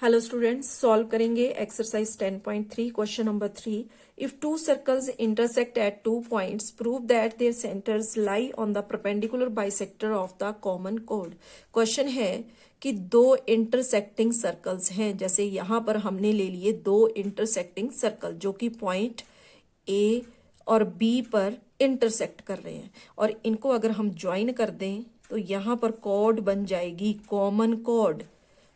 Hello students, solve करेंगे exercise 10.3 question number 3। If two circles intersect at 2 points prove that there centres lie on the perpendicular bisector of the common code. Question है कि दो intersecting circles हैं, जैसे यहां पर हमने ले लिए दो इंटरसेक्टिंग सर्कल जो कि पॉइंट ए और बी पर इंटरसेक्ट कर रहे हैं, और इनको अगर हम ज्वाइन कर दें तो यहां पर कोड बन जाएगी कॉमन कोड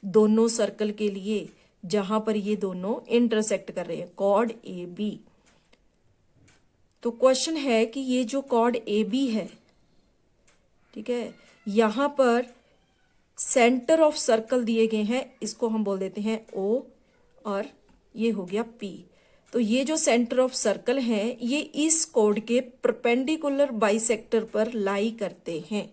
दोनों सर्कल के लिए जहां पर ये दोनों इंटरसेक्ट कर रहे हैं, कॉर्ड ए बी। तो क्वेश्चन है कि ये जो कॉर्ड ए बी है, ठीक है, यहां पर सेंटर ऑफ सर्कल दिए गए हैं, इसको हम बोल देते हैं ओ, और ये हो गया पी। तो ये जो सेंटर ऑफ सर्कल हैं ये इस कॉर्ड के परपेंडिकुलर बाइसेक्टर पर लाई करते हैं,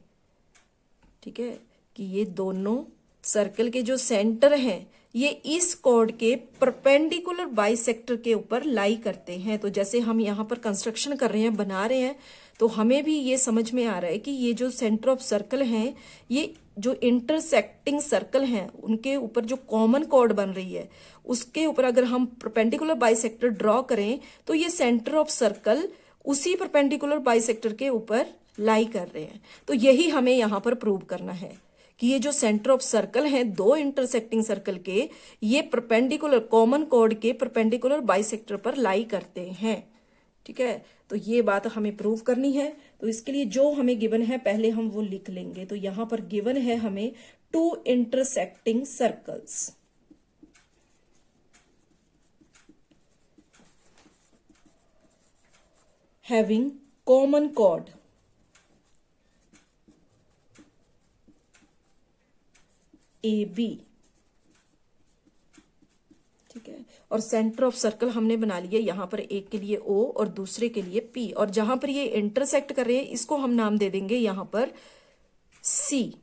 ठीक है, कि ये दोनों सर्कल के जो सेंटर हैं ये इस कॉर्ड के परपेंडिकुलर बाइसेक्टर के ऊपर लाई करते हैं। तो जैसे हम यहाँ पर कंस्ट्रक्शन कर रहे हैं, बना रहे हैं, तो हमें भी ये समझ में आ रहा है कि ये जो सेंटर ऑफ सर्कल हैं, ये जो इंटरसेक्टिंग सर्कल हैं उनके ऊपर जो कॉमन कॉर्ड बन रही है उसके ऊपर अगर हम परपेंडिकुलर बाइसेक्टर ड्रॉ करें तो ये सेंटर ऑफ सर्कल उसी परपेंडिकुलर बाइसेक्टर के ऊपर लाई कर रहे हैं। तो यही हमें यहाँ पर प्रूव करना है कि ये जो सेंटर ऑफ सर्कल हैं दो इंटरसेक्टिंग सर्कल के, ये परपेंडिकुलर कॉमन कॉर्ड के परपेंडिकुलर बाइसेक्टर पर लाई करते हैं, ठीक है। तो ये बात हमें प्रूव करनी है। तो इसके लिए जो हमें गिवन है पहले हम वो लिख लेंगे। तो यहां पर गिवन है हमें two intersecting circles, having common chord A B, ठीक है, और सेंटर ऑफ सर्कल हमने बना लिया यहां पर एक के लिए ओ और दूसरे के लिए पी, और जहां पर ये इंटरसेक्ट कर रहे हैं इसको हम नाम दे देंगे यहां पर सी,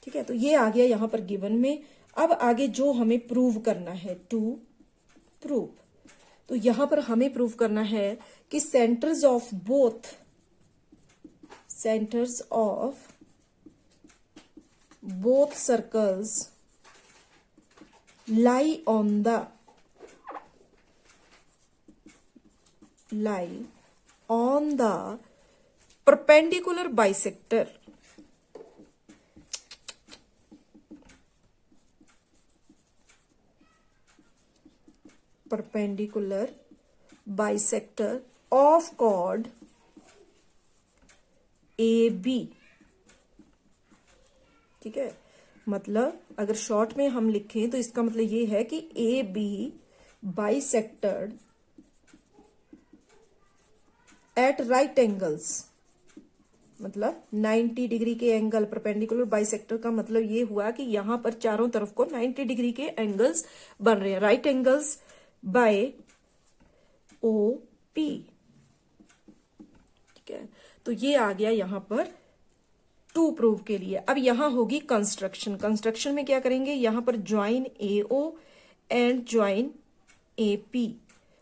ठीक है। तो ये आ गया यहां पर गिवन में। अब आगे जो हमें प्रूव करना है, टू प्रूव, तो यहां पर हमें प्रूव करना है कि centres of both circles lie on the perpendicular bisector of chord AB, ठीक है। मतलब अगर शॉर्ट में हम लिखें तो इसका मतलब ये है कि A B bisected at right angles, मतलब 90 डिग्री के एंगल। परपेंडिकुलर बाइसेक्टर का मतलब ये हुआ कि यहां पर चारों तरफ को 90 डिग्री के एंगल्स बन रहे हैं, right angles by O P, ठीक है। तो ये आ गया यहां पर टू प्रूव के लिए। अब यहां होगी कंस्ट्रक्शन में क्या करेंगे, यहां पर join A O and join A P,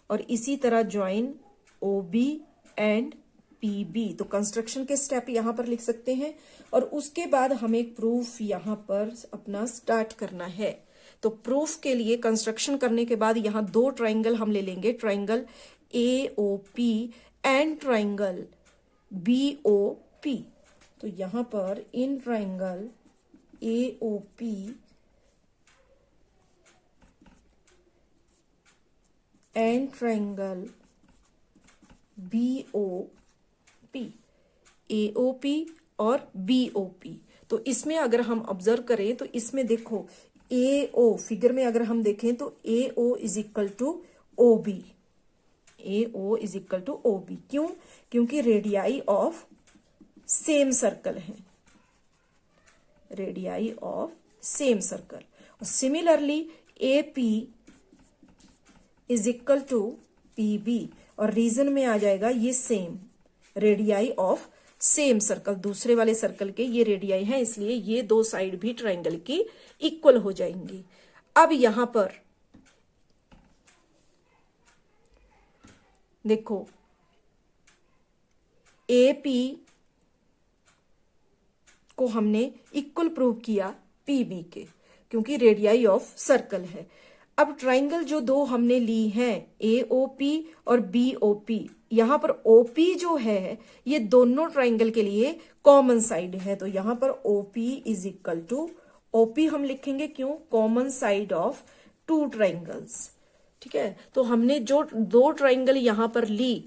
और इसी तरह join O B and P B. तो कंस्ट्रक्शन के स्टेप यहां पर लिख सकते हैं, और उसके बाद हमें प्रूफ यहां पर अपना स्टार्ट करना है। तो प्रूफ के लिए कंस्ट्रक्शन करने के बाद यहां दो ट्राइंगल हम ले लेंगे, triangle A O P and triangle B O P. तो यहां पर इन triangle A O P and triangle B O P, A O P और बी ओ पी। तो इसमें अगर हम ऑब्जर्व करें तो इसमें देखो ए ओ, फिगर में अगर हम देखें तो A O is equal to O B, A O is equal to O B. क्यों? क्योंकि रेडियाई ऑफ सेम सर्कल है, रेडियाई ऑफ सेम सर्कल। और similarly A P is equal to P B, और रीजन में आ जाएगा ये same, radii of same circle, दूसरे वाले सर्कल के ये रेडियाई है, इसलिए ये दो साइड भी ट्राइंगल की इक्वल हो जाएंगी। अब यहां पर देखो ए पी को हमने इक्वल प्रूव किया पीबी के, क्योंकि रेडियाई ऑफ सर्कल है। अब ट्राइंगल जो दो हमने ली हैं AOP और BOP, यहां पर OP जो है ये दोनों ट्राइंगल के लिए कॉमन साइड है, तो यहां पर OP is equal to, OP हम लिखेंगे क्यों, common side of two triangles. ठीक है, तो हमने जो दो ट्राइंगल यहां पर ली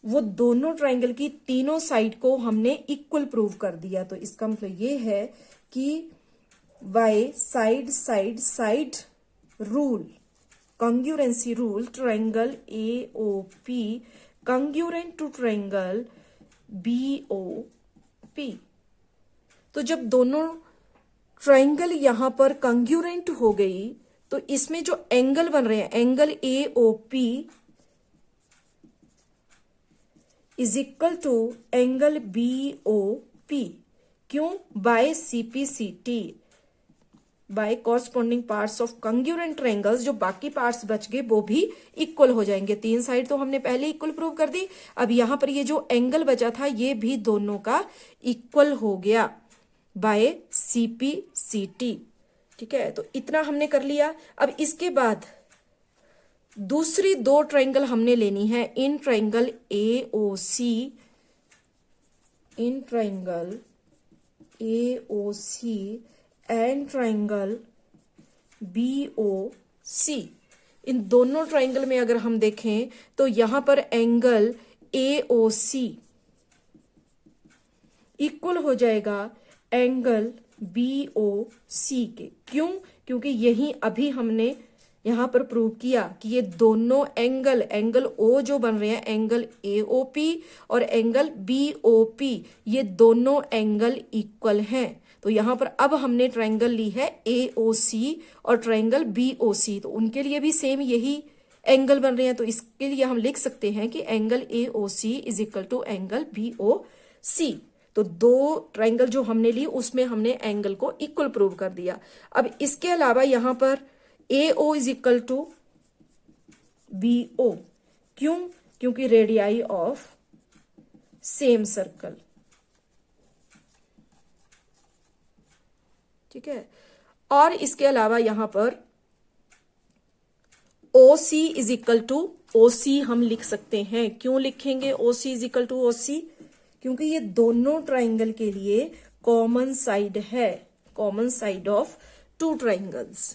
वो दोनों ट्राइंगल की तीनों साइड को हमने इक्वल प्रूव कर दिया। तो इसका मतलब ये है कि by side side side rule, congruency rule, triangle AOP congruent to triangle BOP। तो जब दोनों ट्राइंगल यहां पर congruent हो गई तो इसमें जो एंगल बन रहे हैं, angle AOP is equal to angle BOP। क्यों, by CPCT, by corresponding parts of congruent triangles, जो बाकी पार्ट्स बच गए वो भी इक्वल हो जाएंगे। तीन साइड तो हमने पहले इक्वल प्रूव कर दी, अब यहां पर ये जो एंगल बचा था ये भी दोनों का इक्वल हो गया बाय CPCT। ठीक है, तो इतना हमने कर लिया। अब इसके बाद दूसरी दो ट्रायंगल हमने लेनी है in triangle AOC, in triangle AOC and triangle BOC। इन दोनों ट्राइंगल में अगर हम देखें तो यहां पर एंगल AOC इक्वल हो जाएगा एंगल BOC के। क्यों, क्योंकि यही अभी हमने यहां पर प्रूव किया कि ये दोनों एंगल O जो बन रहे हैं, एंगल AOP और एंगल BOP, ये दोनों एंगल इक्वल हैं। तो यहां पर अब हमने ट्रायंगल ली है AOC और ट्रायंगल BOC, तो उनके लिए भी सेम यही एंगल बन रहे हैं। तो इसके लिए हम लिख सकते हैं कि angle AOC is equal to angle BOC। तो दो ट्रायंगल जो हमने ली उसमें हमने एंगल को इक्वल प्रूव कर दिया। अब इसके अलावा यहां पर AO is equal to BO। क्यों, क्योंकि रेडियाई ऑफ सेम सर्कल। ठीक है, और इसके अलावा यहां पर OC is equal to OC हम लिख सकते हैं। क्यों लिखेंगे OC is equal to OC, क्योंकि ये दोनों ट्राइंगल के लिए कॉमन साइड है, common side of two triangles.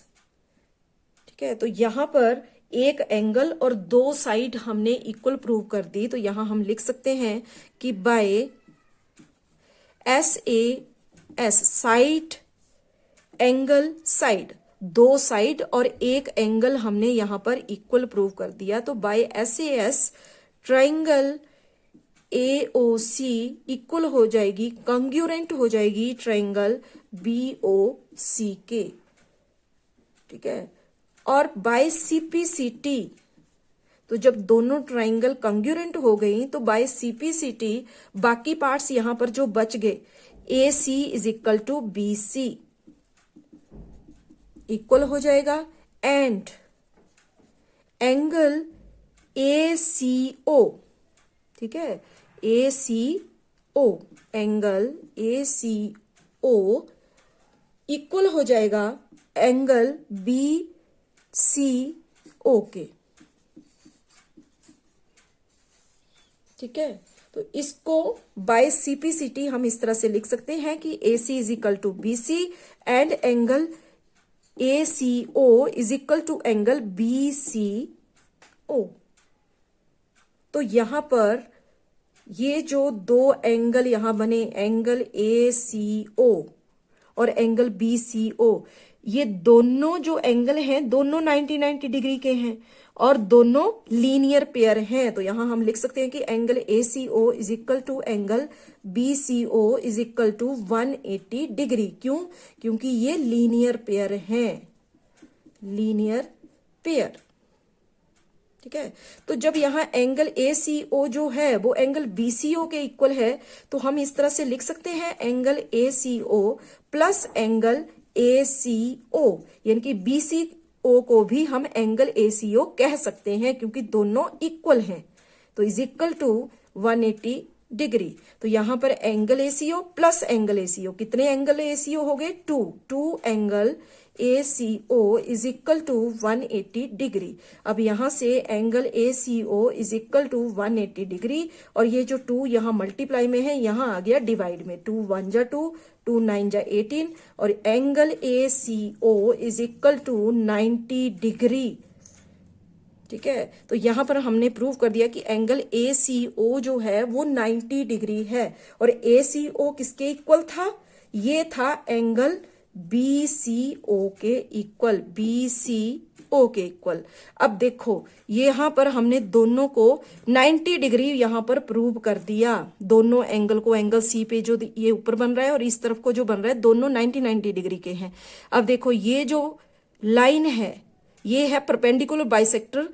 ठीक है, तो यहां पर एक एंगल और दो साइड हमने इक्वल प्रूव कर दी, तो यहां हम लिख सकते हैं कि by SAS side angle side, दो साइड और एक एंगल हमने यहां पर इक्वल प्रूव कर दिया। तो बाय SAS ट्राइंगल AOC इक्वल हो जाएगी, कंग्यूरेंट हो जाएगी ट्राइंगल BOC के। ठीक है, और बाय CPCT, तो जब दोनों ट्राइंगल कंग्यूरेंट हो गई तो बाय CPCT बाकी पार्ट्स यहां पर जो बच गए AC is equal to BC इक्वल हो जाएगा, एंड एंगल ACO, ठीक है, ACO, एंगल ACO इक्वल हो जाएगा एंगल BCO के। ठीक है, तो इसको बाय CPCT हम इस तरह से लिख सकते हैं कि AC is equal to BC and angle ACO is equal to angle BCO। तो यहां पर ये जो दो एंगल यहां बने, एंगल ACO और एंगल BCO, ये दोनों जो एंगल हैं दोनों 90-90 डिग्री के हैं और दोनों लीनियर पेयर हैं। तो यहां हम लिख सकते हैं कि angle ACO is equal to angle BCO is equal to 180 degree. क्यों, क्योंकि ये लीनियर पेयर हैं, लीनियर पेयर। ठीक है, तो जब यहां एंगल ACO जो है वो एंगल BCO के इक्वल है, तो हम इस तरह से लिख सकते हैं angle ACO plus angle ACO, यानी कि BCO को भी हम एंगल ACO कह सकते हैं क्योंकि दोनों इक्वल हैं। तो इज इक्वल टू 180 डिग्री। तो यहां पर angle ACO plus angle ACO, कितने एंगल ACO हो गए, 2 angle ACO is equal to 180 degree. अब यहां से angle ACO is equal to 180 degree, और ये जो 2 यहाँ मल्टीप्लाई में है, यहाँ आ गया डिवाइड में, 2 1 जा 2, 2 9 जा 18, और angle ACO is equal to 90 degree. ठीक है, तो यहां पर हमने प्रूव कर दिया कि एंगल ACO जो है वो 90 डिग्री है, और ACO किसके इक्वल था? ये था एंगल BCO के इक्वल, BCO के इक्वल। अब देखो यहां पर हमने दोनों को 90 डिग्री यहां पर प्रूव कर दिया, दोनों एंगल को, एंगल C पे जो ये ऊपर बन रहा है और इस तरफ को जो बन रहा है, दोनों 90 डिग्री के हैं। अब देखो ये जो लाइन है ये है perpendicular bisector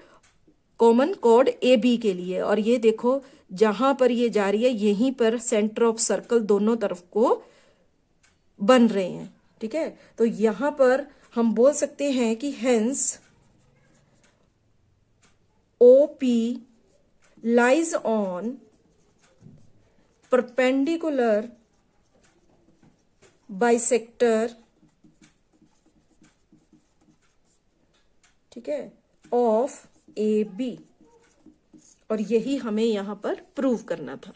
common chord AB के लिए, और ये देखो जहां पर ये जा रही है यहीं पर सेंटर ऑफ सर्कल दोनों तरफ को बन रहे हैं। ठीक है, तो यहां पर हम बोल सकते हैं कि hence OP lies on perpendicular bisector, ठीक है, ऑफ AB, और यही हमें यहां पर प्रूव करना था।